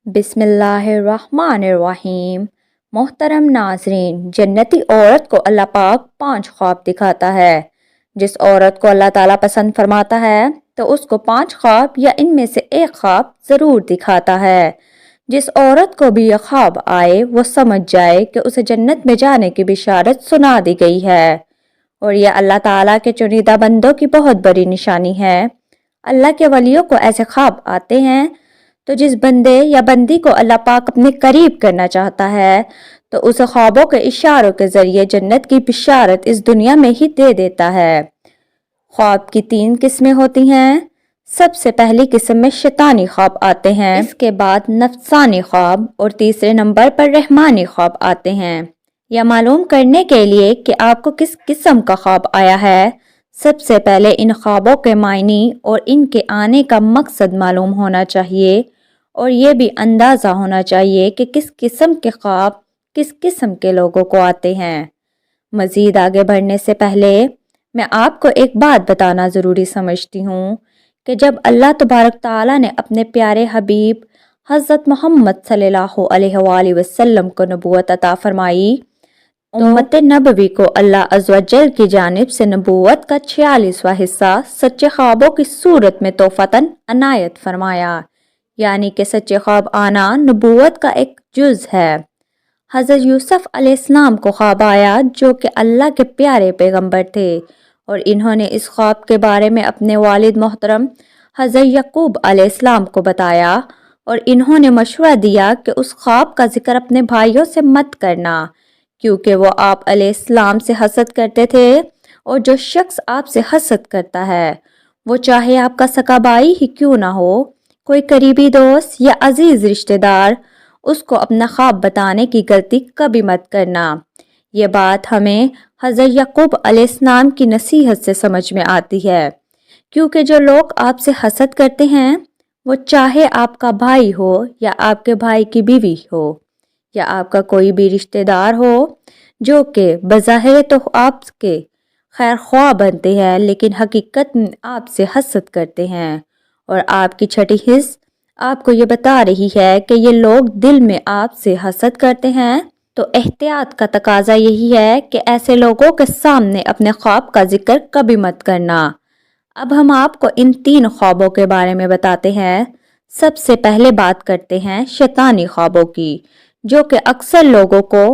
بسم اللہ الرحمن الرحیم۔ محترم ناظرین، جنتی عورت کو اللہ پاک 5 خواب دکھاتا ہے۔ جس عورت کو اللہ تعالیٰ پسند فرماتا ہے تو اس کو 5 خواب یا ان میں سے ایک خواب ضرور دکھاتا ہے۔ جس عورت کو بھی یہ خواب آئے وہ سمجھ جائے کہ اسے جنت میں جانے کی بشارت سنا دی گئی ہے، اور یہ اللہ تعالیٰ کے چنیدہ بندوں کی بہت بڑی نشانی ہے۔ اللہ کے ولیوں کو ایسے خواب آتے ہیں تو جس بندے یا بندی کو اللہ پاک اپنے قریب کرنا چاہتا ہے تو اسے خوابوں کے اشاروں کے ذریعے جنت کی بشارت اس دنیا میں ہی دے دیتا ہے۔ خواب کی 3 قسمیں ہوتی ہیں۔ سب سے پہلی قسم میں شیطانی خواب آتے ہیں، اس کے بعد نفسانی خواب اور تیسرے نمبر پر رحمانی خواب آتے ہیں۔ یہ معلوم کرنے کے لیے کہ آپ کو کس قسم کا خواب آیا ہے، سب سے پہلے ان خوابوں کے معنی اور ان کے آنے کا مقصد معلوم ہونا چاہیے، اور یہ بھی اندازہ ہونا چاہیے کہ کس قسم کے خواب کس قسم کے لوگوں کو آتے ہیں۔ مزید آگے بڑھنے سے پہلے میں آپ کو ایک بات بتانا ضروری سمجھتی ہوں کہ جب اللہ تبارک تعالیٰ نے اپنے پیارے حبیب حضرت محمد صلی اللہ علیہ وآلہ وسلم کو نبوت عطا فرمائی، امت نبوی کو اللہ عز و جل کی جانب سے نبوت کا 46واں حصہ سچے خوابوں کی صورت میں تحفتاً عنایت فرمایا، یعنی کہ سچے خواب آنا نبوت کا ایک جز ہے۔ حضرت یوسف علیہ السلام کو خواب آیا جو کہ اللہ کے پیارے پیغمبر تھے، اور انہوں نے اس خواب کے بارے میں اپنے والد محترم حضرت یعقوب علیہ السلام کو بتایا، اور انہوں نے مشورہ دیا کہ اس خواب کا ذکر اپنے بھائیوں سے مت کرنا، کیونکہ وہ آپ علیہ السلام سے حسد کرتے تھے، اور جو شخص آپ سے حسد کرتا ہے وہ چاہے آپ کا سگا بھائی ہی کیوں نہ ہو، کوئی قریبی دوست یا عزیز رشتہ دار، اس کو اپنا خواب بتانے کی غلطی کبھی مت کرنا۔ یہ بات ہمیں حضرت یعقوب علیہ السلام کی نصیحت سے سمجھ میں آتی ہے، کیونکہ جو لوگ آپ سے حسد کرتے ہیں وہ چاہے آپ کا بھائی ہو یا آپ کے بھائی کی بیوی ہو یا آپ کا کوئی بھی رشتہ دار ہو، جو کہ بظاہر تو آپ کے خیر خواہ بنتے ہیں لیکن حقیقت میں آپ سے حسد کرتے ہیں، اور آپ کی چھٹی حص آپ کو یہ بتا رہی ہے کہ یہ لوگ دل میں آپ سے حسد کرتے ہیں، تو احتیاط کا تقاضا یہی ہے کہ ایسے لوگوں کے سامنے اپنے خواب کا ذکر کبھی مت کرنا۔ اب ہم آپ کو ان 3 خوابوں کے بارے میں بتاتے ہیں۔ سب سے پہلے بات کرتے ہیں شیطانی خوابوں کی، جو کہ اکثر لوگوں کو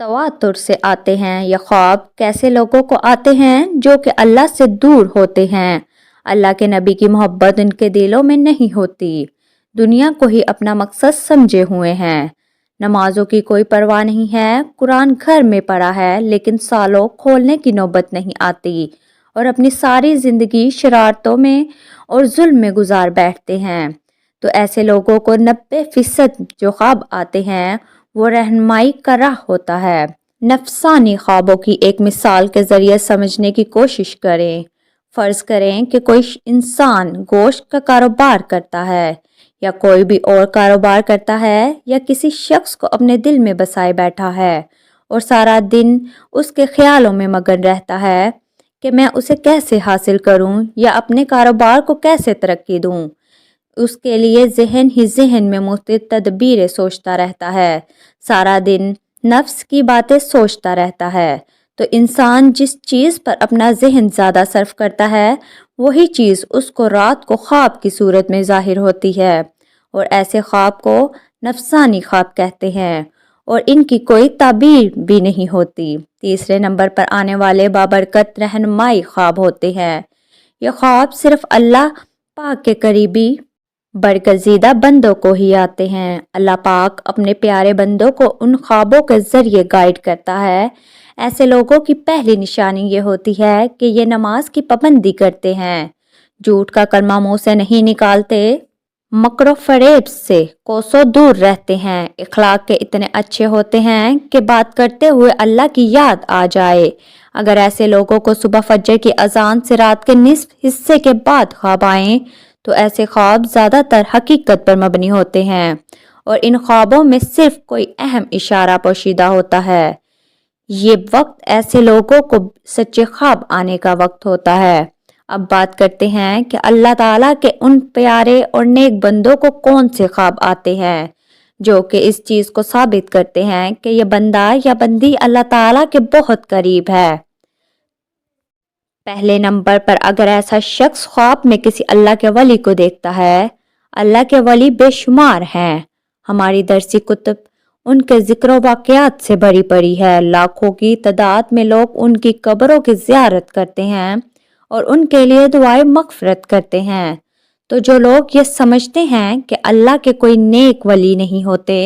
تواتر سے آتے ہیں۔ یہ خواب کیسے لوگوں کو آتے ہیں؟ جو کہ اللہ سے دور ہوتے ہیں، اللہ کے نبی کی محبت ان کے دلوں میں نہیں ہوتی، دنیا کو ہی اپنا مقصد سمجھے ہوئے ہیں، نمازوں کی کوئی پرواہ نہیں ہے، قرآن گھر میں پڑھا ہے لیکن سالوں کھولنے کی نوبت نہیں آتی، اور اپنی ساری زندگی شرارتوں میں اور ظلم میں گزار بیٹھتے ہیں۔ تو ایسے لوگوں کو 90% جو خواب آتے ہیں وہ رہنمائی کا راہ ہوتا ہے۔ نفسانی خوابوں کی ایک مثال کے ذریعے سمجھنے کی کوشش کریں۔ فرض کریں کہ کوئی انسان گوشت کا کاروبار کرتا ہے یا کوئی بھی اور کاروبار کرتا ہے، یا کسی شخص کو اپنے دل میں بسائے بیٹھا ہے اور سارا دن اس کے خیالوں میں مگن رہتا ہے کہ میں اسے کیسے حاصل کروں یا اپنے کاروبار کو کیسے ترقی دوں۔ اس کے لیے ذہن ہی ذہن میں مختلف تدبیریں سوچتا رہتا ہے، سارا دن نفس کی باتیں سوچتا رہتا ہے۔ تو انسان جس چیز پر اپنا ذہن زیادہ صرف کرتا ہے وہی چیز اس کو رات کو خواب کی صورت میں ظاہر ہوتی ہے، اور ایسے خواب کو نفسانی خواب کہتے ہیں، اور ان کی کوئی تعبیر بھی نہیں ہوتی۔ تیسرے نمبر پر آنے والے بابرکت رہنمائی خواب ہوتے ہیں۔ یہ خواب صرف اللہ پاک کے قریبی برگزیدہ بندوں کو ہی آتے ہیں۔ اللہ پاک اپنے پیارے بندوں کو ان خوابوں کے ذریعے گائیڈ کرتا ہے۔ ایسے لوگوں کی پہلی نشانی یہ ہوتی ہے کہ یہ نماز کی پابندی کرتے ہیں، جھوٹ کا کلمہ منہ سے نہیں نکالتے، مکر و فریب سے کوسوں دور رہتے ہیں، اخلاق کے اتنے اچھے ہوتے ہیں کہ بات کرتے ہوئے اللہ کی یاد آ جائے۔ اگر ایسے لوگوں کو صبح فجر کی اذان سے رات کے نصف حصے کے بعد خواب آئیں تو ایسے خواب زیادہ تر حقیقت پر مبنی ہوتے ہیں، اور ان خوابوں میں صرف کوئی اہم اشارہ پوشیدہ ہوتا ہے۔ یہ وقت ایسے لوگوں کو سچے خواب آنے کا وقت ہوتا ہے۔ اب بات کرتے ہیں کہ اللہ تعالیٰ کے ان پیارے اور نیک بندوں کو کون سے خواب آتے ہیں۔ جو کہ اس چیز کو ثابت کرتے ہیں کہ یہ بندہ یا بندی اللہ تعالیٰ کے بہت قریب ہے۔ پہلے نمبر پر اگر ایسا شخص خواب میں کسی اللہ کے ولی کو دیکھتا ہے، اللہ کے ولی بے شمار ہیں۔ ہماری درسی کتب ان کے ذکر و واقعات سے بھری پڑی ہے۔ لاکھوں کی تعداد میں لوگ ان کی قبروں کی زیارت کرتے ہیں اور ان کے لیے دعائیں مغفرت کرتے ہیں۔ تو جو لوگ یہ سمجھتے ہیں کہ اللہ کے کوئی نیک ولی نہیں ہوتے،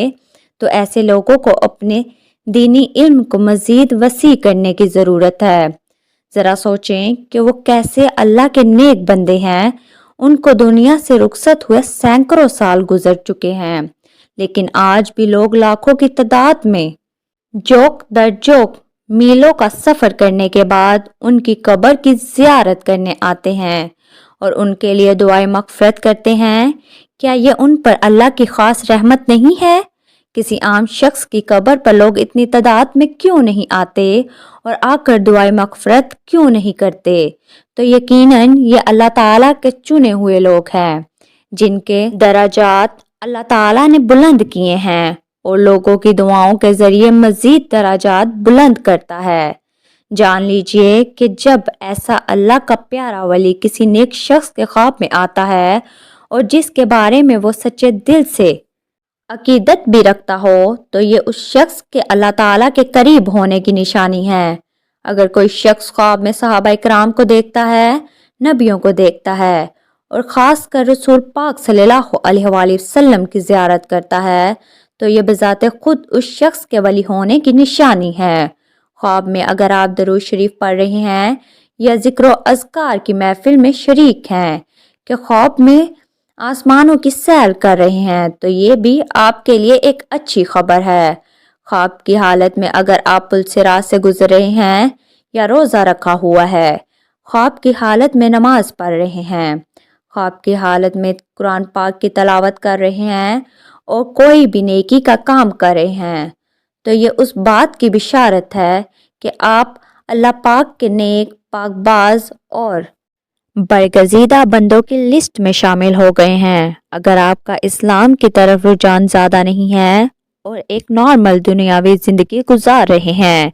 تو ایسے لوگوں کو اپنے دینی علم کو مزید وسیع کرنے کی ضرورت ہے۔ ذرا سوچیں کہ وہ کیسے اللہ کے نیک بندے ہیں۔ ان کو دنیا سے رخصت ہوئے سینکڑوں سال گزر چکے ہیں، لیکن آج بھی لوگ لاکھوں کی تعداد میں جوک در جوک میلوں کا سفر کرنے کے بعد ان کی قبر کی زیارت کرنے آتے ہیں اور ان کے لیے دعائیں مغفرت کرتے ہیں۔ کیا یہ ان پر اللہ کی خاص رحمت نہیں ہے؟ کسی عام شخص کی قبر پر لوگ اتنی تعداد میں کیوں نہیں آتے اور آ کر دعائیں مغفرت کیوں نہیں کرتے؟ تو یقیناً یہ اللہ تعالیٰ کے چنے ہوئے لوگ ہیں جن کے درجات اللہ تعالیٰ نے بلند کیے ہیں اور لوگوں کی دعاؤں کے ذریعے مزید درجات بلند کرتا ہے۔ جان لیجئے کہ جب ایسا اللہ کا پیارا ولی کسی نیک شخص کے خواب میں آتا ہے اور جس کے بارے میں وہ سچے دل سے عقیدت بھی رکھتا ہو، تو یہ اس شخص کے اللہ تعالیٰ کے قریب ہونے کی نشانی ہے۔ اگر کوئی شخص خواب میں صحابہ اکرام کو دیکھتا ہے، نبیوں کو دیکھتا ہے اور خاص کر رسول پاک صلی اللہ علیہ وآلہ وسلم کی زیارت کرتا ہے، تو یہ بذات خود اس شخص کے ولی ہونے کی نشانی ہے۔ خواب میں اگر آپ درود شریف پڑھ رہے ہیں یا ذکر و اذکار کی محفل میں شریک ہیں، کہ خواب میں آسمانوں کی سیر کر رہے ہیں، تو یہ بھی آپ کے لیے ایک اچھی خبر ہے۔ خواب کی حالت میں اگر آپ پل صراط سے گزر رہے ہیں یا روزہ رکھا ہوا ہے، خواب کی حالت میں نماز پڑھ رہے ہیں، خواب کی حالت میں قرآن پاک کی تلاوت کر رہے ہیں اور کوئی بھی نیکی کا کام کر رہے ہیں، تو یہ اس بات کی بشارت ہے کہ آپ اللہ پاک کے نیک، پاک باز اور برگزیدہ بندوں کی لسٹ میں شامل ہو گئے ہیں۔ اگر آپ کا اسلام کی طرف رجحان زیادہ نہیں ہے اور ایک نارمل دنیاوی زندگی گزار رہے ہیں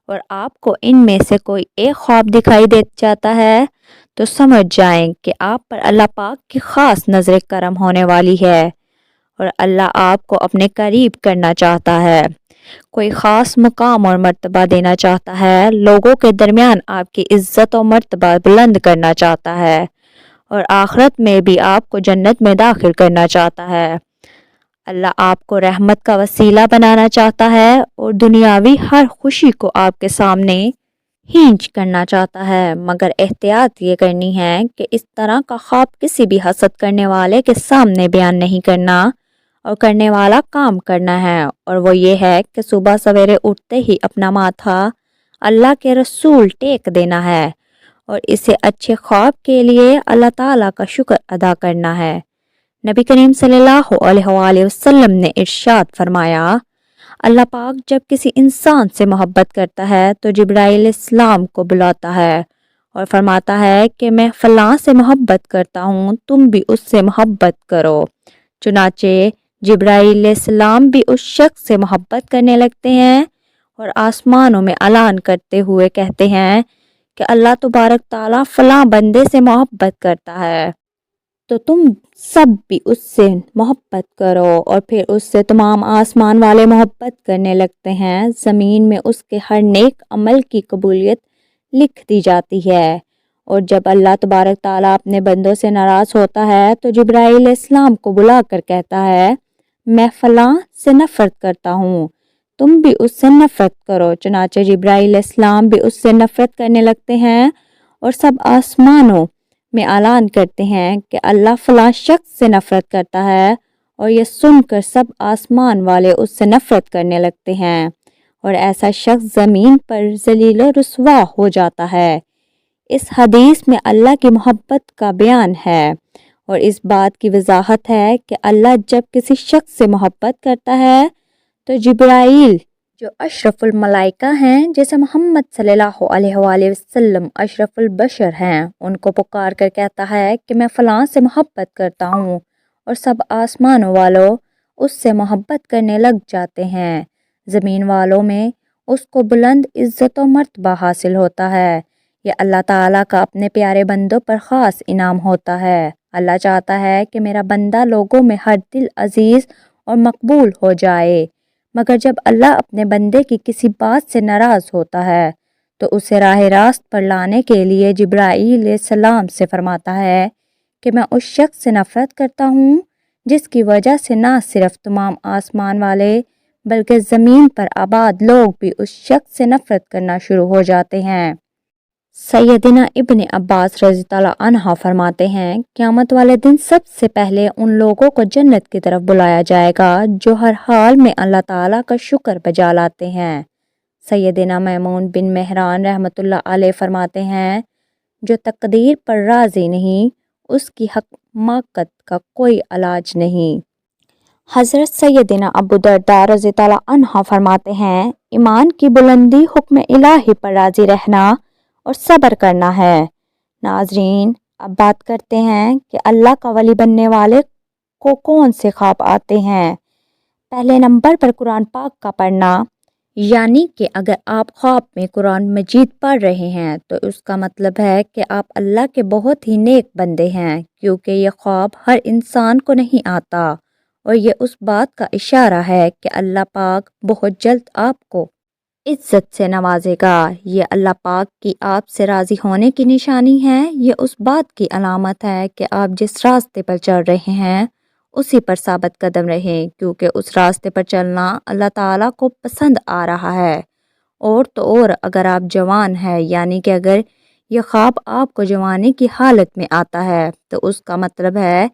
اور آپ کو ان میں سے کوئی ایک خواب دکھائی دے جاتا ہے، تو سمجھ جائیں کہ آپ پر اللہ پاک کی خاص نظر کرم ہونے والی ہے اور اللہ آپ کو اپنے قریب کرنا چاہتا ہے، کوئی خاص مقام اور مرتبہ دینا چاہتا ہے، لوگوں کے درمیان آپ کی عزت و مرتبہ بلند کرنا چاہتا ہے اور آخرت میں بھی آپ کو جنت میں داخل کرنا چاہتا ہے۔ اللہ آپ کو رحمت کا وسیلہ بنانا چاہتا ہے اور دنیاوی ہر خوشی کو آپ کے سامنے ہینچ کرنا چاہتا ہے، مگر احتیاط یہ کرنی ہے کہ اس طرح کا خواب کسی بھی حسد کرنے والے کے سامنے بیان نہیں کرنا اور کرنے والا کام کرنا ہے، اور وہ یہ ہے کہ صبح سویرے اٹھتے ہی اپنا ماتھا اللہ کے رسول ٹیک دینا ہے اور اسے اچھے خواب کے لیے اللہ تعالیٰ کا شکر ادا کرنا ہے۔ نبی کریم صلی اللہ علیہ وآلہ وسلم نے ارشاد فرمایا، اللہ پاک جب کسی انسان سے محبت کرتا ہے تو جبرائیل علیہ السلام کو بلاتا ہے اور فرماتا ہے کہ میں فلاں سے محبت کرتا ہوں، تم بھی اس سے محبت کرو۔ چنانچہ جبرائیل علیہ السلام بھی اس شخص سے محبت کرنے لگتے ہیں اور آسمانوں میں اعلان کرتے ہوئے کہتے ہیں کہ اللہ تبارک تعالیٰ فلاں بندے سے محبت کرتا ہے، تو تم سب بھی اس سے محبت کرو، اور پھر اس سے تمام آسمان والے محبت کرنے لگتے ہیں۔ زمین میں اس کے ہر نیک عمل کی قبولیت لکھ دی جاتی ہے، اور جب اللہ تبارک تعالیٰ اپنے بندوں سے ناراض ہوتا ہے تو جبرائیل علیہ السلام کو بلا کر کہتا ہے، میں فلاں سے نفرت کرتا ہوں، تم بھی اس سے نفرت کرو۔ چنانچہ جبرائیل علیہ السلام بھی اس سے نفرت کرنے لگتے ہیں اور سب آسمانوں میں اعلان کرتے ہیں کہ اللہ فلاں شخص سے نفرت کرتا ہے، اور یہ سن کر سب آسمان والے اس سے نفرت کرنے لگتے ہیں اور ایسا شخص زمین پر ذلیل و رسوا ہو جاتا ہے۔ اس حدیث میں اللہ کی محبت کا بیان ہے اور اس بات کی وضاحت ہے کہ اللہ جب کسی شخص سے محبت کرتا ہے تو جبرائیل جو اشرف الملائکہ ہیں، جیسے محمد صلی اللہ علیہ وآلہ وسلم اشرف البشر ہیں، ان کو پکار کر کہتا ہے کہ میں فلاں سے محبت کرتا ہوں، اور سب آسمانوں والوں اس سے محبت کرنے لگ جاتے ہیں۔ زمین والوں میں اس کو بلند عزت و مرتبہ حاصل ہوتا ہے۔ یہ اللہ تعالیٰ کا اپنے پیارے بندوں پر خاص انعام ہوتا ہے۔ اللہ چاہتا ہے کہ میرا بندہ لوگوں میں ہر دل عزیز اور مقبول ہو جائے، مگر جب اللہ اپنے بندے کی کسی بات سے ناراض ہوتا ہے تو اسے راہ راست پر لانے کے لیے جبرائیل علیہ السلام سے فرماتا ہے کہ میں اس شخص سے نفرت کرتا ہوں جس کی وجہ سے نہ صرف تمام آسمان والے بلکہ زمین پر آباد لوگ بھی اس شخص سے نفرت کرنا شروع ہو جاتے ہیں۔ سیدنا ابن عباس رضی اللہ عنہ فرماتے ہیں، قیامت والے دن سب سے پہلے ان لوگوں کو جنت کی طرف بلایا جائے گا جو ہر حال میں اللہ تعالیٰ کا شکر بجا لاتے ہیں۔ سیدنا میمون بن مہران رحمۃ اللہ علیہ فرماتے ہیں، جو تقدیر پر راضی نہیں اس کی حماقت کا کوئی علاج نہیں۔ حضرت سیدنا ابو درداء رضی اللہ عنہ فرماتے ہیں، ایمان کی بلندی حکم الہی پر راضی رہنا اور صبر کرنا ہے۔ ناظرین، اب بات کرتے ہیں کہ اللہ کا ولی بننے والے کو کون سے خواب آتے ہیں۔ پہلے نمبر پر قرآن پاک کا پڑھنا، یعنی کہ اگر آپ خواب میں قرآن مجید پڑھ رہے ہیں تو اس کا مطلب ہے کہ آپ اللہ کے بہت ہی نیک بندے ہیں، کیونکہ یہ خواب ہر انسان کو نہیں آتا، اور یہ اس بات کا اشارہ ہے کہ اللہ پاک بہت جلد آپ کو عزت سے نوازے گا۔ یہ اللہ پاک کی آپ سے راضی ہونے کی نشانی ہے۔ یہ اس بات کی علامت ہے کہ آپ جس راستے پر چل رہے ہیں اسی پر ثابت قدم رہیں، کیونکہ اس راستے پر چلنا اللہ تعالیٰ کو پسند آ رہا ہے۔ اور تو اور اگر آپ جوان ہیں، یعنی کہ اگر یہ خواب آپ کو جوانی کی حالت میں آتا ہے تو اس کا مطلب ہے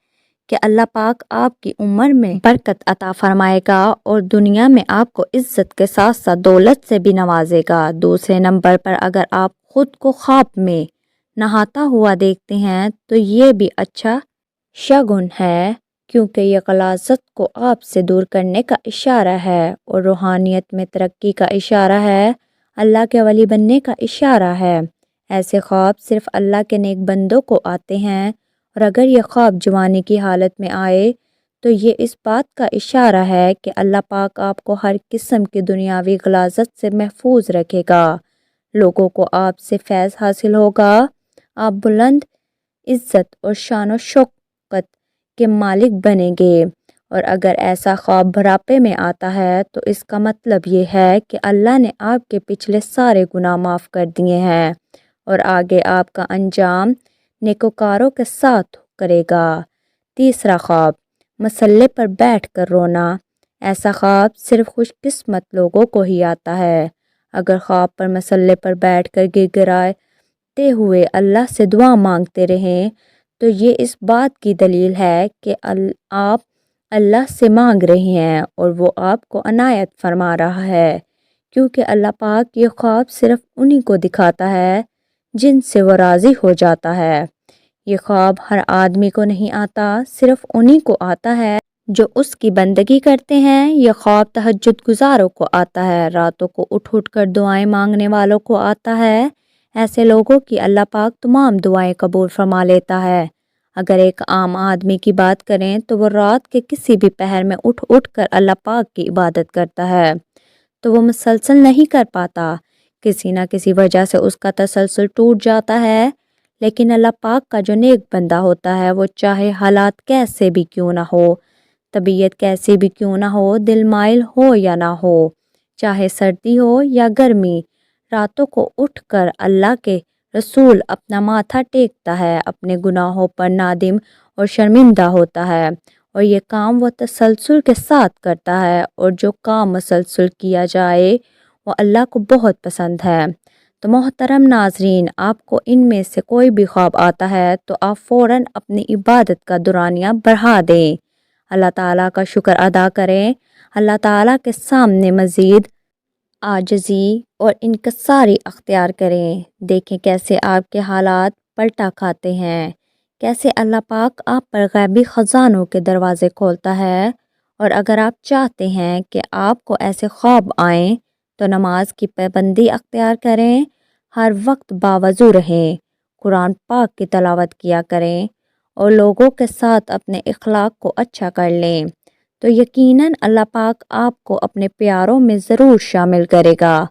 کہ اللہ پاک آپ کی عمر میں برکت عطا فرمائے گا اور دنیا میں آپ کو عزت کے ساتھ ساتھ دولت سے بھی نوازے گا۔ دوسرے نمبر پر اگر آپ خود کو خواب میں نہاتا ہوا دیکھتے ہیں تو یہ بھی اچھا شگن ہے، کیونکہ یہ غلاظت کو آپ سے دور کرنے کا اشارہ ہے اور روحانیت میں ترقی کا اشارہ ہے، اللہ کے ولی بننے کا اشارہ ہے۔ ایسے خواب صرف اللہ کے نیک بندوں کو آتے ہیں، اور اگر یہ خواب جوانی کی حالت میں آئے تو یہ اس بات کا اشارہ ہے کہ اللہ پاک آپ کو ہر قسم کی دنیاوی غلاظت سے محفوظ رکھے گا، لوگوں کو آپ سے فیض حاصل ہوگا، آپ بلند عزت اور شان و شوکت کے مالک بنیں گے۔ اور اگر ایسا خواب بڑھاپے میں آتا ہے تو اس کا مطلب یہ ہے کہ اللہ نے آپ کے پچھلے سارے گناہ معاف کر دیے ہیں اور آگے آپ کا انجام نیکوکاروں کے ساتھ کرے گا۔ تیسرا خواب، مسلح پر بیٹھ کر رونا۔ ایسا خواب صرف خوش قسمت لوگوں کو ہی آتا ہے۔ اگر خواب پر مسلح پر بیٹھ کر گر گراتے ہوئے اللہ سے دعا مانگتے رہیں تو یہ اس بات کی دلیل ہے کہ آپ اللہ سے مانگ رہے ہیں اور وہ آپ کو عنایت فرما رہا ہے، کیونکہ اللہ پاک یہ خواب صرف انہی کو دکھاتا ہے جن سے وہ راضی ہو جاتا ہے۔ یہ خواب ہر آدمی کو نہیں آتا، صرف انہی کو آتا ہے جو اس کی بندگی کرتے ہیں۔ یہ خواب تہجد گزاروں کو آتا ہے، راتوں کو اٹھ اٹھ کر دعائیں مانگنے والوں کو آتا ہے۔ ایسے لوگوں کی اللہ پاک تمام دعائیں قبول فرما لیتا ہے۔ اگر ایک عام آدمی کی بات کریں تو وہ رات کے کسی بھی پہر میں اٹھ اٹھ کر اللہ پاک کی عبادت کرتا ہے تو وہ مسلسل نہیں کر پاتا، کسی نہ کسی وجہ سے اس کا تسلسل ٹوٹ جاتا ہے۔ لیکن اللہ پاک کا جو نیک بندہ ہوتا ہے وہ چاہے حالات کیسے بھی کیوں نہ ہو، طبیعت کیسی بھی کیوں نہ ہو، دل مائل ہو یا نہ ہو، چاہے سردی ہو یا گرمی، راتوں کو اٹھ کر اللہ کے رسول اپنا ماتھا ٹیکتا ہے، اپنے گناہوں پر نادم اور شرمندہ ہوتا ہے، اور یہ کام وہ تسلسل کے ساتھ کرتا ہے، اور جو کام مسلسل کیا جائے وہ اللہ کو بہت پسند ہے۔ تو محترم ناظرین، آپ کو ان میں سے کوئی بھی خواب آتا ہے تو آپ فوراً اپنی عبادت کا دورانیہ بڑھا دیں، اللہ تعالیٰ کا شکر ادا کریں، اللہ تعالیٰ کے سامنے مزید عاجزی اور انکساری اختیار کریں۔ دیکھیں کیسے آپ کے حالات پلٹا کھاتے ہیں، کیسے اللہ پاک آپ پر غیبی خزانوں کے دروازے کھولتا ہے۔ اور اگر آپ چاہتے ہیں کہ آپ کو ایسے خواب آئیں تو نماز کی پابندی اختیار کریں، ہر وقت باوضو رہیں، قرآن پاک کی تلاوت کیا کریں اور لوگوں کے ساتھ اپنے اخلاق کو اچھا کر لیں تو یقیناً اللہ پاک آپ کو اپنے پیاروں میں ضرور شامل کرے گا۔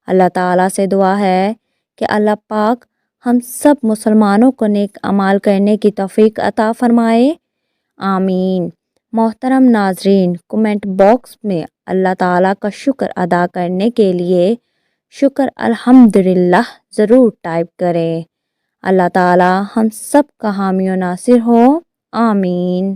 اللہ تعالیٰ سے دعا ہے کہ اللہ پاک ہم سب مسلمانوں کو نیک اعمال کرنے کی توفیق عطا فرمائے، آمین۔ محترم ناظرین، کمنٹ باکس میں اللہ تعالیٰ کا شکر ادا کرنے کے لیے شکر الحمدللہ ضرور ٹائپ کریں۔ اللہ تعالیٰ ہم سب کا حامی و ناصر ہو، آمین۔